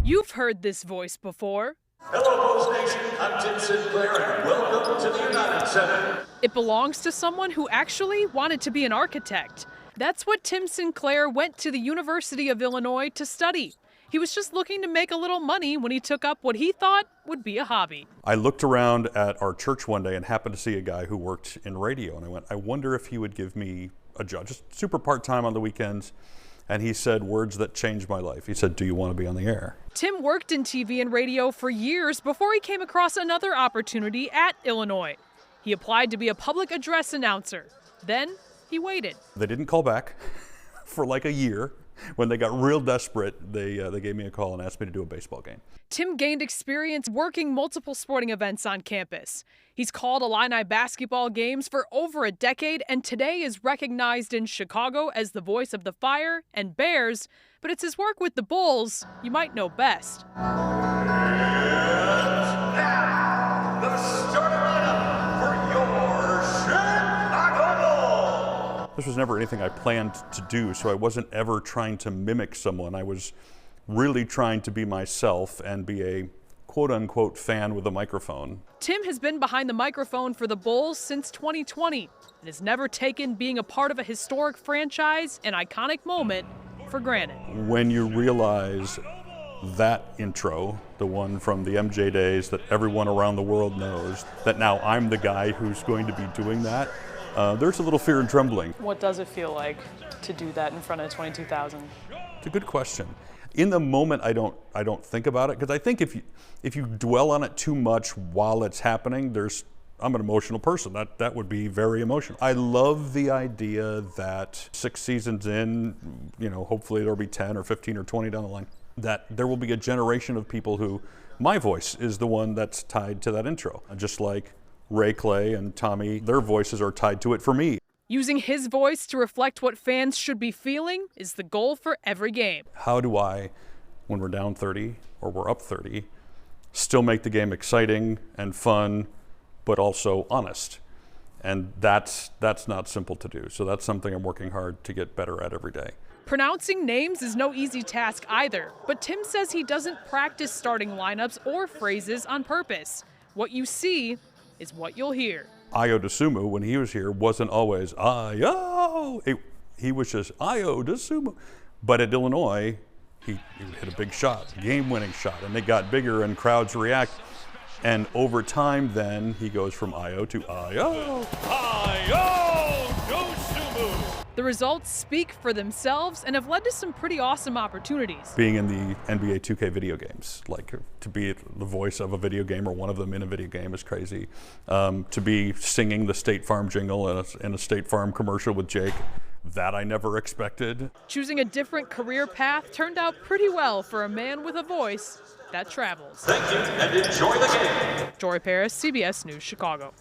You've heard this voice before. Hello, Post Nation. I'm Tim Sinclair, and welcome to the United Center. It belongs to someone who actually wanted to be an architect. That's what Tim Sinclair went to the University of Illinois to study. He was just looking to make a little money when he took up what he thought would be a hobby. I looked around at our church one day and happened to see a guy who worked in radio, and I went, I wonder if he would give me a job, just super part-time on the weekends. And he said words that changed my life. He said, "Do you want to be on the air?" Tim worked in TV and radio for years before he came across another opportunity at Illinois. He applied to be a public address announcer. Then he waited. They didn't call back for like a year. When they got real desperate, they gave me a call and asked me to do a baseball game. Tim gained experience working multiple sporting events on campus. He's called Illini basketball games for over a decade and today is recognized in Chicago as the voice of the Fire and Bears, but it's his work with the Bulls you might know best. This was never anything I planned to do, so I wasn't ever trying to mimic someone. I was really trying to be myself and be a quote-unquote fan with a microphone. Tim has been behind the microphone for the Bulls since 2020 and has never taken being a part of a historic franchise, an iconic moment, for granted. When you realize that intro, the one from the MJ days that everyone around the world knows, that now I'm the guy who's going to be doing that, there's a little fear and trembling. What does it feel like to do that in front of 22,000? It's a good question. In the moment, I don't think about it, because I think if you dwell on it too much while it's happening, I'm an emotional person. That would be very emotional. I love the idea that 6 seasons in, hopefully there'll be 10 or 15 or 20 down the line, that there will be a generation of people who my voice is the one that's tied to that intro, just like Ray Clay and Tommy, their voices are tied to it for me. Using his voice to reflect what fans should be feeling is the goal for every game. How do I, when we're down 30 or we're up 30, still make the game exciting and fun, but also honest? And that's not simple to do. So that's something I'm working hard to get better at every day. Pronouncing names is no easy task either, but Tim says he doesn't practice starting lineups or phrases on purpose. What you see is what you'll hear. Ayo Dosunmu, when he was here, wasn't always Ayo. He was just Ayo Dosunmu. But at Illinois, he would hit a big shot, game-winning shot, and it got bigger and crowds react. And over time, then he goes from Ayo to Ayo. Ayo Dosunmu. The results speak for themselves and have led to some pretty awesome opportunities. Being in the NBA 2K video games, like to be the voice of a video game or one of them in a video game is crazy. To be singing the State Farm jingle in a State Farm commercial with Jake, that I never expected. Choosing a different career path turned out pretty well for a man with a voice that travels. Thank you and enjoy the game. Jory Paris, CBS News, Chicago.